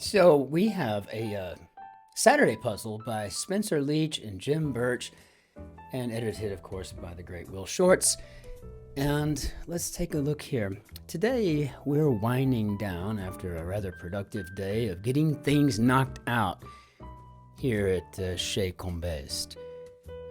So we have a Saturday puzzle by Spencer Leach and Jim Birch, and edited, of course, by the great Will Shorts. And let's take a look here. Today, we're winding down after a rather productive day of getting things knocked out here at Chez Combest.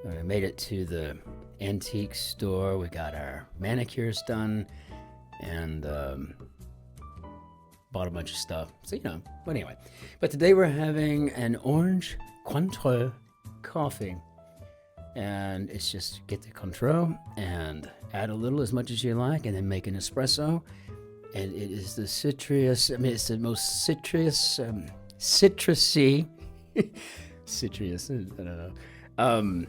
We made it to the antique store. We got our manicures done and bought a bunch of stuff. So, but anyway. But today we're having an orange Cointreau coffee. And it's just get the Cointreau and add a little, as much as you like, and then make an espresso. And it is the citrus, it's the most citrusy, citrus, I don't know.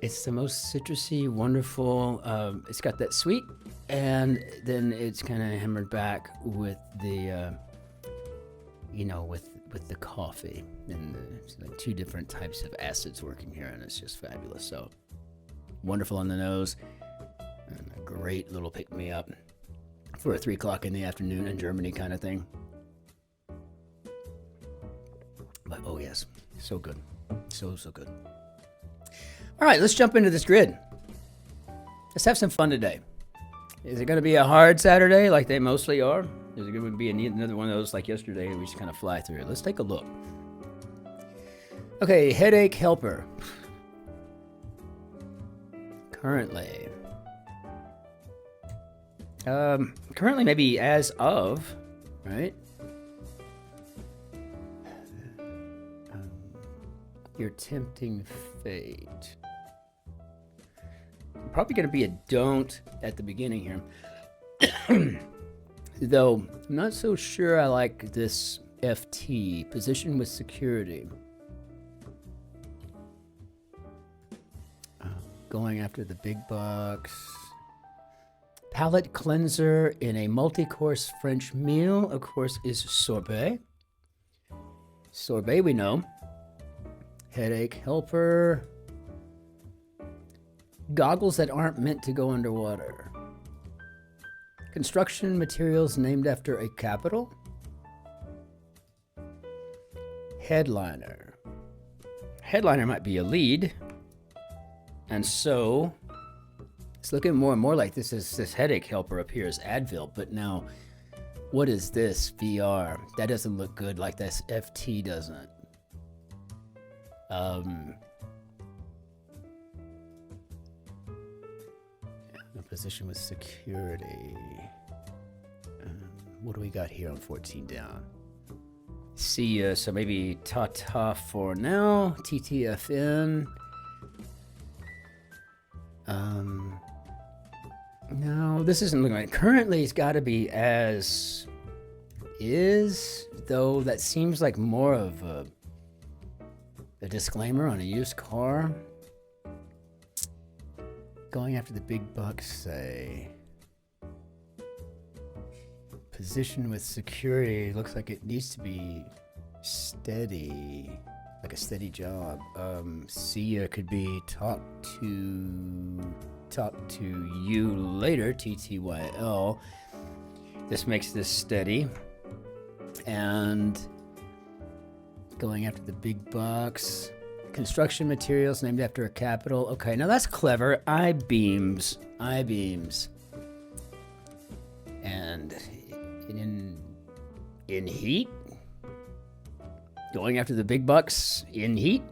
It's the most citrusy, wonderful, it's got that sweet, and then it's kind of hammered back with the, with the coffee. And it's like two different types of acids working here, and it's just fabulous. So wonderful on the nose, and a great little pick-me-up for a 3 o'clock in the afternoon in Germany kind of thing. But oh yes, so good. So good. All right, let's jump into this grid. Let's have some fun today. Is it going to be a hard Saturday like they mostly are? Is it going to be another one of those like yesterday and we just kind of fly through it? Let's take a look. Okay, headache helper. Currently maybe as of, right? Your tempting fate. Probably going to be a don't at the beginning here. Though, I'm not so sure I like this FT, position with security. Going after the big bucks. Palate cleanser in a multi-course French meal, of course, is sorbet. Sorbet, we know. Headache helper. Goggles that aren't meant to go underwater. Construction materials named after a capital. Headliner. Headliner might be a lead. And so it's looking more and more like this headache helper appears Advil. But now, what is this VR? That doesn't look good like this FT doesn't. A position with security. What do we got here on 14 down? See ya. So maybe ta-ta for now. TTFN. No, this isn't looking right. Currently, it's got to be as is, though that seems like more of a disclaimer on a used car. Going after the big bucks, say. Position with security looks like it needs to be steady, like a steady job. See ya could be talk to you later, TTYL. This makes this steady. And going after the big bucks. Construction materials named after a capital. Okay, now that's clever. I-beams. And in heat. Going after the big bucks in heat.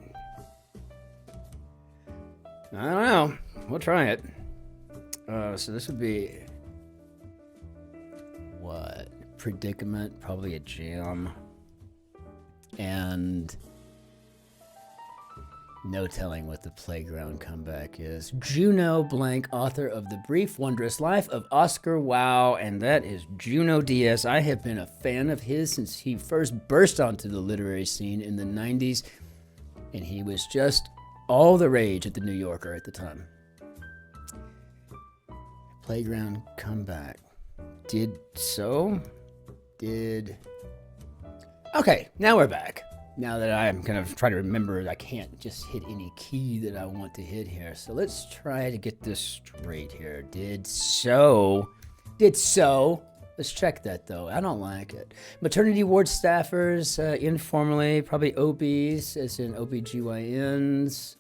I don't know. We'll try it. So this would be what? Predicament, probably a jam. And no telling what the playground comeback is. Juno Blank, author of The Brief Wondrous Life of Oscar Wilde, and that is Juno Diaz. I have been a fan of his since he first burst onto the literary scene in the 90s, and he was just all the rage at the New Yorker at the time. Playground comeback. Okay, now we're back. Now that I'm kind of trying to remember, I can't just hit any key that I want to hit here. So let's try to get this straight here. Did so. Let's check that, though. I don't like it. Maternity ward staffers, informally, probably OBs, as in OBGYNs.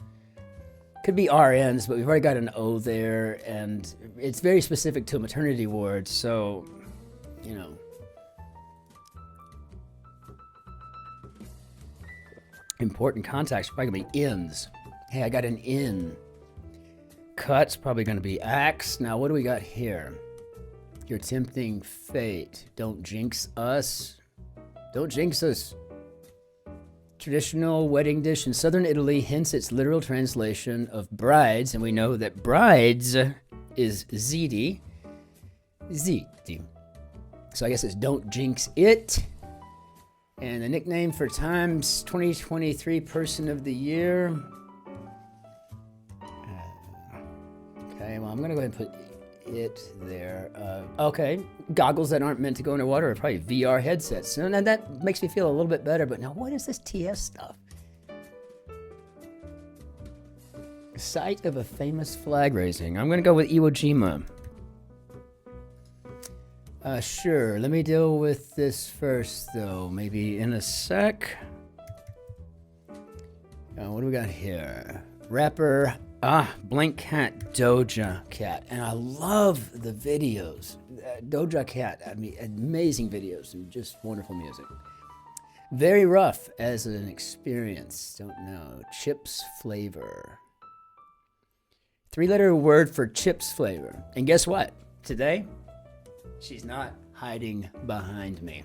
Could be RNs, but we've already got an O there, and it's very specific to a maternity ward, so, you know. Important contacts are probably going to be ins. Hey, I got an in. Cut's probably going to be axe. Now, what do we got here? You're tempting fate. Don't jinx us. Don't jinx us. Traditional wedding dish in southern Italy, hence its literal translation of brides. And we know that brides is ziti. Ziti. So I guess it's don't jinx it. And the nickname for Times 2023 Person of the Year. Okay, well, I'm going to go ahead and put it there. Okay, goggles that aren't meant to go underwater are probably VR headsets. So now that makes me feel a little bit better, but now what is this TS stuff? Site of a famous flag raising. I'm going to go with Iwo Jima. Sure, let me deal with this first, though. Maybe in a sec. What do we got here? Rapper, Blank Cat, Doja Cat. And I love the videos. Doja Cat, I mean, amazing videos and just wonderful music. Very rough as an experience. Don't know. Chips flavor. 3-letter word for chips flavor. And guess what? Today, she's not hiding behind me.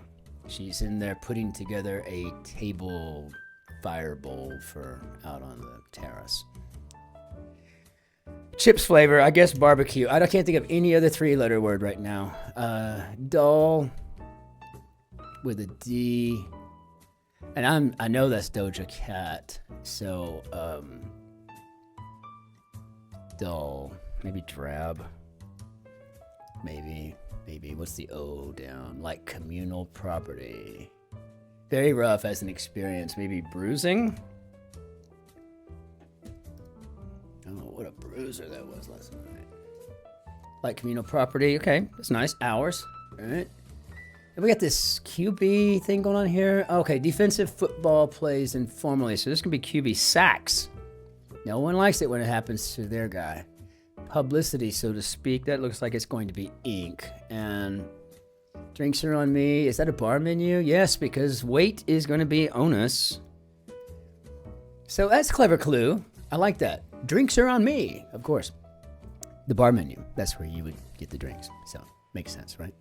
She's in there putting together a table fire bowl for out on the terrace. Chips flavor, I guess barbecue. I can't think of any other 3-letter word right now. Dull with a D. And I know that's Doja Cat. So dull. Maybe drab. Maybe what's the O down? Like communal property. Very rough as an experience. Maybe bruising. Oh, what a bruiser that was last night. Like communal property. Okay, that's nice. Hours. All right. And we got this QB thing going on here. Okay, defensive football plays informally. So this can be QB sacks. No one likes it when it happens to their guy. Publicity, so to speak. That looks like it's going to be ink. And drinks are on me. Is that a bar menu? Yes, because weight is going to be onus. So that's a clever clue. I like that. Drinks are on me, of course. The bar menu. That's where you would get the drinks. So makes sense, right?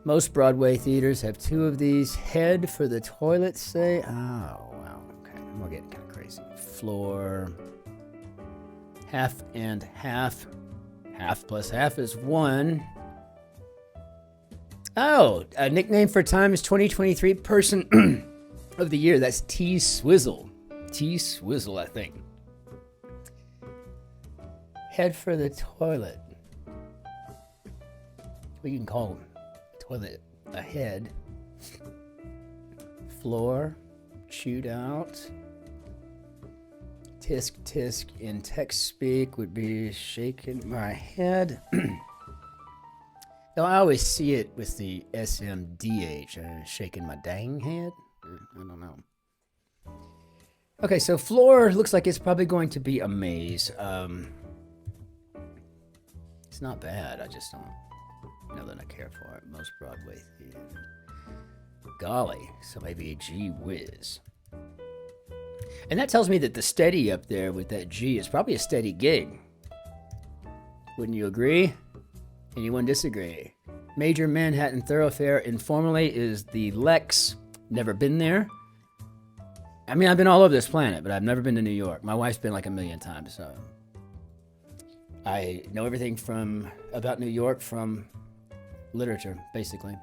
Most Broadway theaters have 2 of these. Head for the toilet, say. Oh, wow. Okay, we're getting kind of crazy. Floor. Half and half. Half plus half is 1. Oh, a nickname for Times 2023 Person of the Year. That's T-Swizzle. T-Swizzle, I think. Head for the toilet. We can call toilet a head. Floor. Chewed out. Tisk tisk in text speak would be shaking my head. Now, I always see it with the SMDH, shaking my dang head. I don't know. Okay, so floor looks like it's probably going to be a maze. It's not bad. I just don't know that I care for it. Most Broadway theaters. Golly, so maybe gee whiz. And that tells me that the steady up there with that G is probably a steady gig. Wouldn't you agree? Anyone disagree? Major Manhattan thoroughfare informally is the Lex. Never been there. I mean, I've been all over this planet, but I've never been to New York. My wife's been like 1,000,000 times, so I know everything about New York from literature, basically.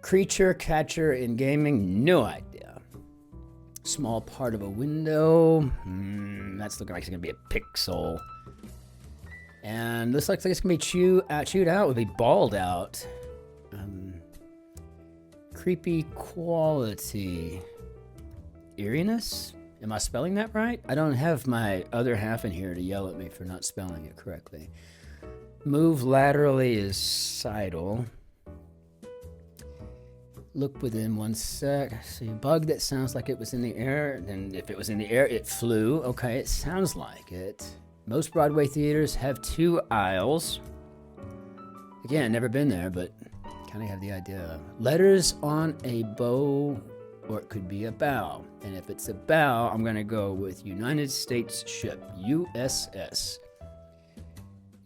Creature catcher in gaming, no idea. Small part of a window. That's looking like it's going to be a pixel. And this looks like it's going to be chewed out. Would be balled out. Creepy quality. Eeriness? Am I spelling that right? I don't have my other half in here to yell at me for not spelling it correctly. Move laterally is sidle. Look within 1 sec. See, bug that sounds like it was in the air. And if it was in the air, it flew. Okay, it sounds like it. Most Broadway theaters have 2 aisles. Again, never been there, but kind of have the idea. Letters on a bow, or it could be a bow. And if it's a bow, I'm going to go with United States ship, USS.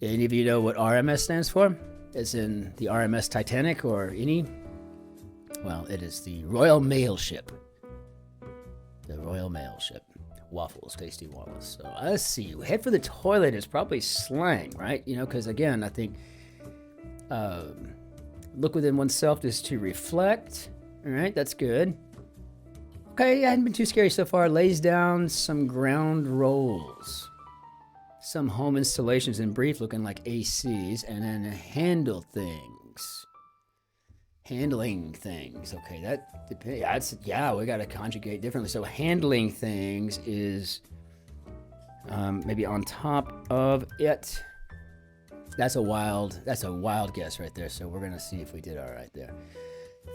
Any of you know what RMS stands for? As in the RMS Titanic or any? Well, it is the Royal Mail Ship. The Royal Mail Ship. Waffles, tasty waffles. So let's see. Head for the toilet is probably slang, right? You know, because again, I think look within oneself is to reflect. All right, that's good. Okay, I hadn't been too scary so far. Lays down some ground rolls. Some home installations in brief looking like ACs, and then handle things. Handling things. Okay, that depends. Yeah, we got to conjugate differently. So handling things is maybe on top of it. That's a wild guess right there. So we're gonna see if we did all right there.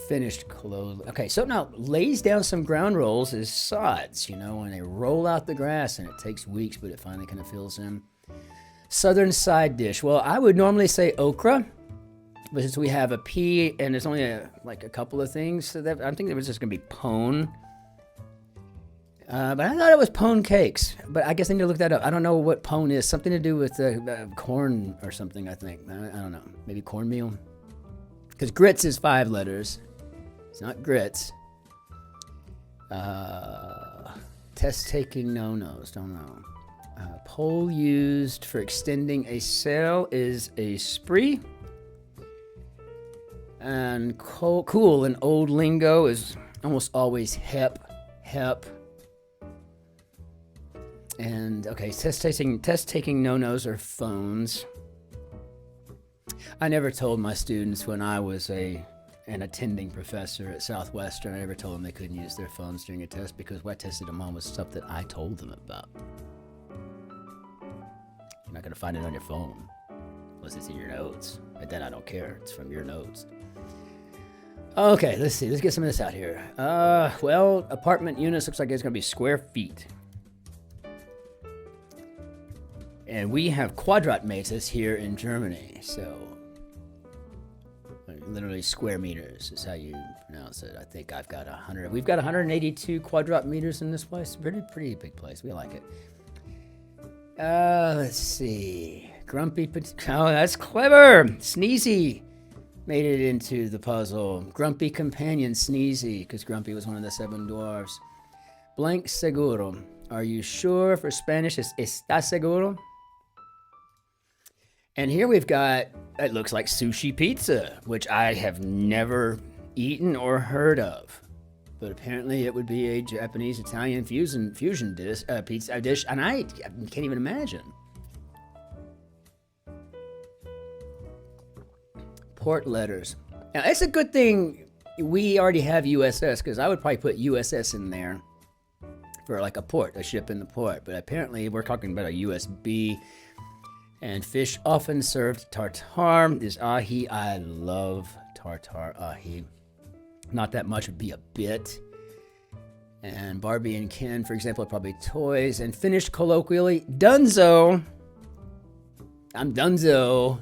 Finished clothes. Okay, so now lays down some ground rolls is sods. You know, when they roll out the grass and it takes weeks, but it finally kind of fills in. Southern side dish. Well, I would normally say okra. But since we have a P and there's only a couple of things, so that, I'm thinking it was just going to be pone. But I thought it was pone cakes. But I guess I need to look that up. I don't know what pone is. Something to do with corn or something, I think. I don't know. Maybe cornmeal? Because grits is 5 letters. It's not grits. Test-taking no-nos. Don't know. Pole used for extending a sail is a spree. And cool in old lingo is almost always hep. And okay, test taking no-nos are phones. I never told my students when I was an attending professor at Southwestern, I never told them they couldn't use their phones during a test because what I tested them on was stuff that I told them about. You're not gonna find it on your phone unless it's in your notes. But then I don't care. It's from your notes. Okay, let's see. Let's get some of this out here. Well, apartment units looks like it's going to be square feet. And we have Quadratmeters here in Germany, so literally square meters is how you pronounce it. I think I've got 100. We've got 182 Quadratmeters in this place. Pretty big place. We like it. Let's see. Grumpy. Oh, that's clever. Sneezy. Made it into the puzzle. Grumpy companion Sneezy, because Grumpy was one of the 7 dwarfs. Blank seguro. Are you sure? For Spanish, it's está seguro? And here we've got, it looks like sushi pizza, which I have never eaten or heard of. But apparently it would be a Japanese-Italian fusion dish, pizza dish, and I can't even imagine. Port letters. Now, it's a good thing we already have USS, because I would probably put USS in there for like a port, a ship in the port. But apparently we're talking about a USB. And fish often served tartare is ahi. I love tartare ahi. Not that much would be a bit. And Barbie and Ken, for example, are probably toys. And finished colloquially, dunzo. I'm dunzo.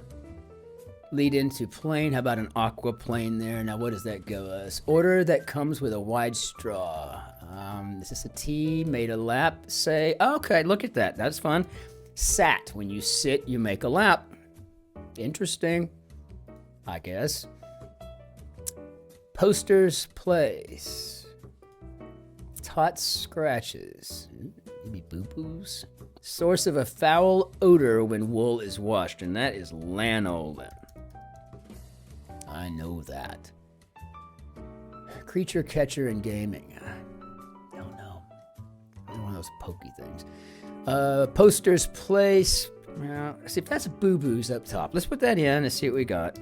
Lead into plane. How about an aqua plane there? Now, what does that give us? Order that comes with a wide straw. Is this a T? Made a lap, say. Okay, look at that. That's fun. Sat. When you sit, you make a lap. Interesting, I guess. Poster's place. Tot scratches. Maybe boo-boos. Source of a foul odor when wool is washed, and that is lanolin. I know that. Creature catcher in gaming. I don't know. One of those pokey things. Poster's place. Well, see if that's boo-boos up top. Let's put that in and see what we got.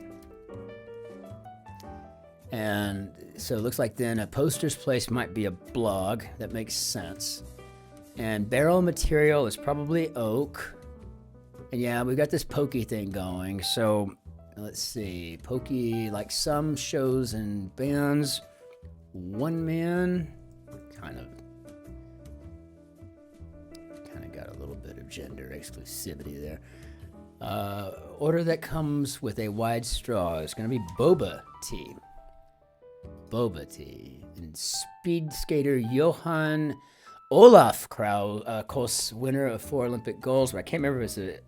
And so it looks like then a poster's place might be a blog. That makes sense. And barrel material is probably oak. And yeah, we got this pokey thing going. So let's see. Pokey, like some shows and bands. one man. Kind of got a little bit of gender exclusivity there. Order that comes with a wide straw is going to be boba tea. Boba tea. And speed skater Johan Olaf Kos, winner of 4 Olympic golds. But I can't remember if it's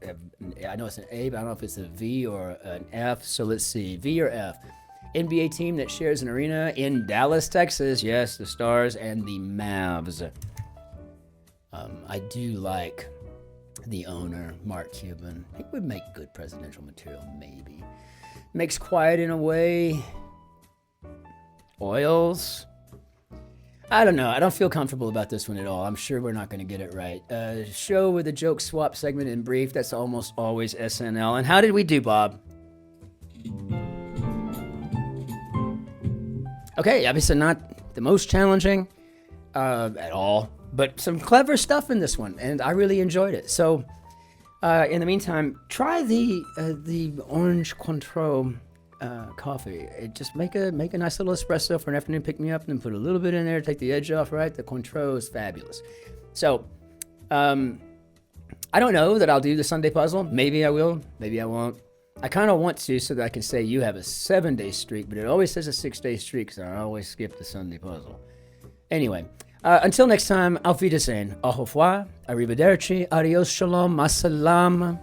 I know it's an A, but I don't know if it's a V or an F. So let's see, V or F. NBA team that shares an arena in Dallas, Texas. Yes, the Stars and the Mavs. I do like the owner, Mark Cuban. He would make good presidential material, maybe. Makes quiet in a way. Oils. I don't know. I don't feel comfortable about this one at all. I'm sure we're not going to get it right. Show with a joke swap segment in brief. That's almost always SNL. And how did we do, Bob? Okay, obviously not the most challenging at all, but some clever stuff in this one, and I really enjoyed it. So, in the meantime, try the Orange Cointreau coffee. Just make a nice little espresso for an afternoon pick-me-up, and then put a little bit in there to take the edge off, right? The Cointreau is fabulous. So, I don't know that I'll do the Sunday puzzle. Maybe I will, maybe I won't. I kind of want to so that I can say you have a 7-day streak, but it always says a 6-day streak, so I always skip the Sunday puzzle. Anyway, until next time, auf Wiedersehen, au revoir, arrivederci, adios, shalom, masalam,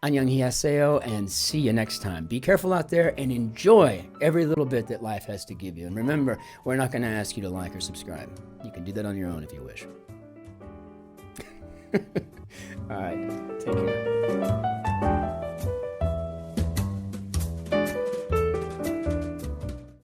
annyeonghaseyo, and see you next time. Be careful out there and enjoy every little bit that life has to give you. And remember, we're not going to ask you to like or subscribe. You can do that on your own if you wish. All right, take care.